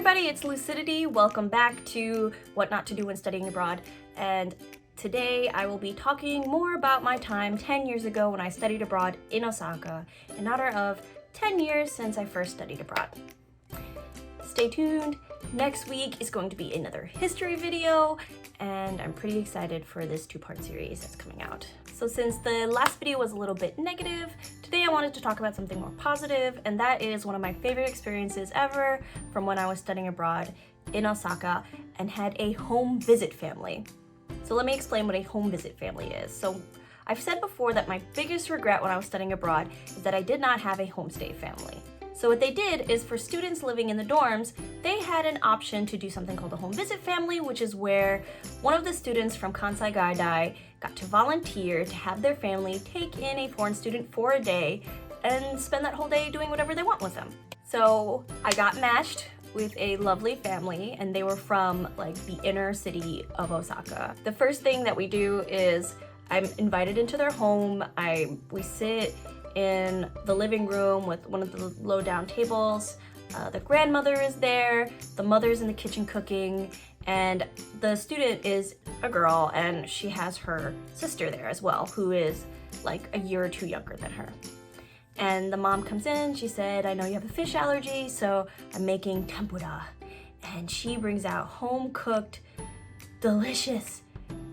everybody, it's Lucidity. Welcome back to What Not to Do When Studying Abroad. And today I will be talking more about my time 10 years ago when I studied abroad in Osaka in honor of 10 years since I first studied abroad. Stay tuned. Next week is going to be another history video, and I'm pretty excited for this two-part series that's coming out. So since the last video was a little bit negative, today I wanted to talk about something more positive, and that is one of my favorite experiences ever from when I was studying abroad in Osaka and had a home visit family. So let me explain what a home visit family is. So I've said before that my biggest regret when I was studying abroad is that I did not have a homestay family. So what they did is for students living in the dorms, they had an option to do something called a home visit family, which is where one of the students from Kansai Gaidai got to volunteer to have their family take in a foreign student for a day and spend that whole day doing whatever they want with them. So I got matched with a lovely family, and they were from like the inner city of Osaka. The first thing that we do is I'm invited into their home. We sit in the living room with one of the low down tables. The grandmother is there, the mother's in the kitchen cooking, and the student is a girl, and she has her sister there as well, who is like a year or two younger than her. And the mom comes in, she said, I know you have a fish allergy, so I'm making tempura. And she brings out home-cooked, delicious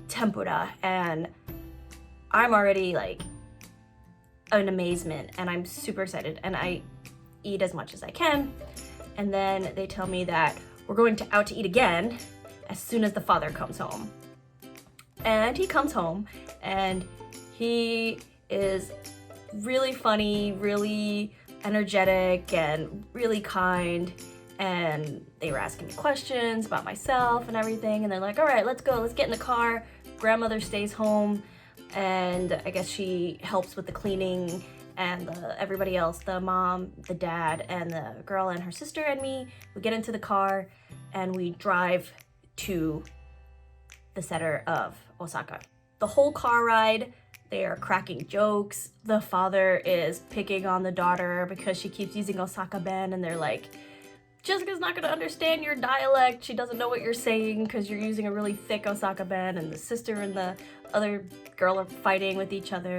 tempura, and I'm already like in amazement, and I'm super excited, and I eat as much as I can. And then they tell me that we're going out to eat again as soon as the father comes home. And he comes home, and he is really funny, really energetic, and really kind. And they were asking me questions about myself and everything, and they're like, all right, let's go, let's get in the car. Grandmother stays home, and I guess she helps with the cleaning, and everybody else, the mom, the dad, and the girl and her sister and me, we get into the car and we drive to the center of Osaka. The whole car ride, they are cracking jokes. The father is picking on the daughter because she keeps using Osaka Ben, and they're like, Jessica's not gonna understand your dialect. She doesn't know what you're saying because you're using a really thick Osaka Ben. And the sister and the other girl are fighting with each other,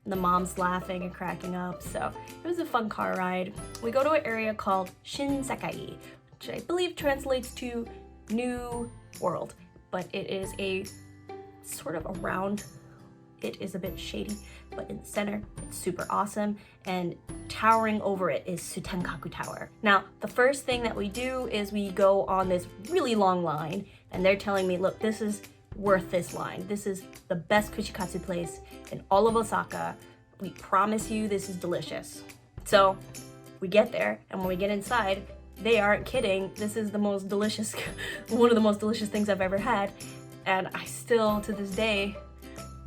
and the mom's laughing and cracking up. So it was a fun car ride. We go to an area called Shinsekai, which I believe translates to New World, but it is a sort of a round. It is a bit shady, but in the center, it's super awesome, and towering over it is Sutenkaku Tower. Now, the first thing that we do is we go on this really long line, and they're telling me, look, this is worth this line. This is the best kushikatsu place in all of Osaka. We promise you this is delicious. So we get there, and when we get inside, they aren't kidding. This is the most delicious, one of the most delicious things I've ever had, and I still, to this day,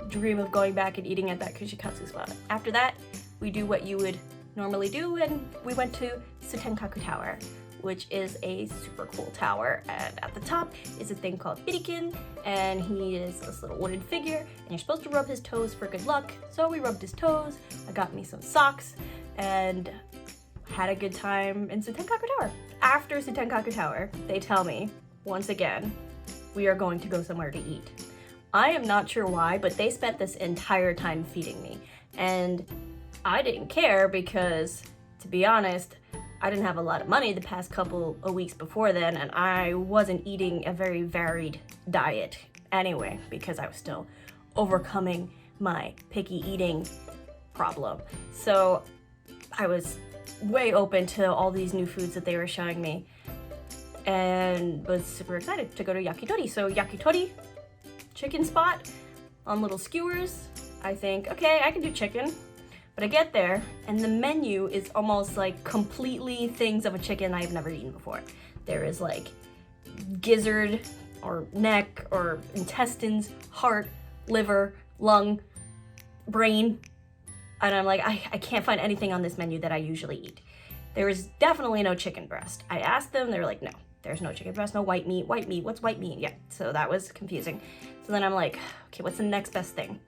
dream of going back and eating at that kushikatsu spot. After that, we do what you would normally do, and we went to Sutenkaku Tower, which is a super cool tower, and at the top is a thing called Birikin, and he is this little wooden figure, and you're supposed to rub his toes for good luck. So we rubbed his toes, I got me some socks, and had a good time in Sutenkaku Tower. After Sutenkaku Tower, they tell me, once again, we are going to go somewhere to eat. I am not sure why, but they spent this entire time feeding me, and I didn't care because, to be honest, I didn't have a lot of money the past couple of weeks before then, and I wasn't eating a very varied diet anyway because I was still overcoming my picky eating problem. So I was way open to all these new foods that they were showing me, and was super excited to go to yakitori. So yakitori, chicken spot on little skewers. I think, okay, I can do chicken. But I get there, and the menu is almost like completely things of a chicken I've never eaten before. There is like gizzard or neck or intestines, heart, liver, lung, brain. And I'm like, I can't find anything on this menu that I usually eat. There is definitely no chicken breast. I asked them, they were like, no, there's no chicken breast, no white meat. White meat, what's white meat? Yeah, so that was confusing. So then I'm like, okay, what's the next best thing?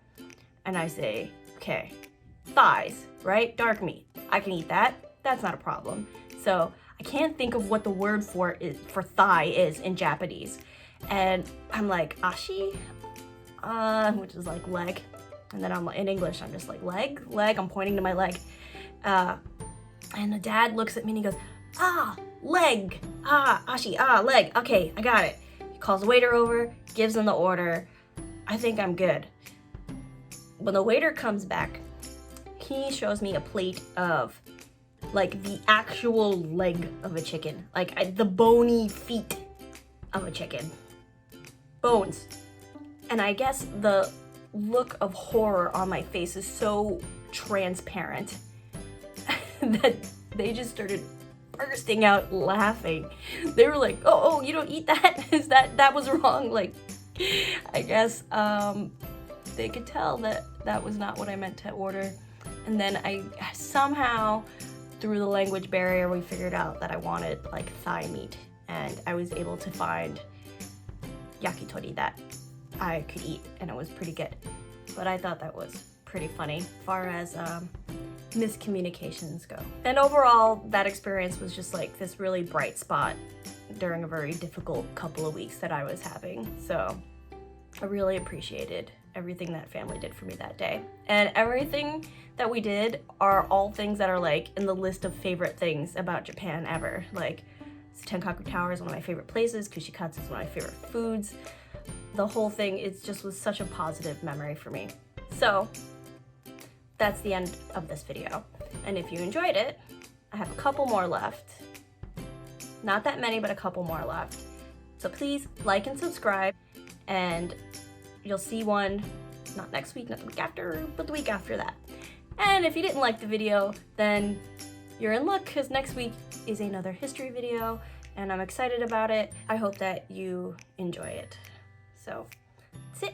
And I say, okay, thighs, right? Dark meat. I can eat that. That's not a problem. So I can't think of what the word for thigh is in Japanese. And I'm like, ashi? Which is like leg. And then I'm in English, I'm just like, leg, I'm pointing to my leg. And the dad looks at me and he goes, leg, ashi, leg, okay, I got it. He calls the waiter over, gives him the order. I think I'm good. When the waiter comes back, he shows me a plate of like the actual leg of a chicken, like the bony feet of a chicken. Bones. And I guess the look of horror on my face is so transparent that they just started bursting out laughing. They were like, oh, you don't eat that? That was wrong? Like, I guess they could tell that was not what I meant to order. And then I somehow, through the language barrier, we figured out that I wanted like thigh meat, and I was able to find yakitori that I could eat, and it was pretty good. But I thought that was pretty funny as far as miscommunications go. And overall, that experience was just like this really bright spot during a very difficult couple of weeks that I was having. So I really appreciated everything that family did for me that day. And everything that we did are all things that are like in the list of favorite things about Japan ever. Like, Tenkaku Tower is one of my favorite places, Kushikatsu is one of my favorite foods. The whole thing, it just was such a positive memory for me. So that's the end of this video. And if you enjoyed it, I have a couple more left. Not that many, but a couple more left. So please like and subscribe, and you'll see one, not next week, not the week after, but the week after that. And if you didn't like the video, then you're in luck, because next week is another history video, and I'm excited about it. I hope that you enjoy it. So, that's it.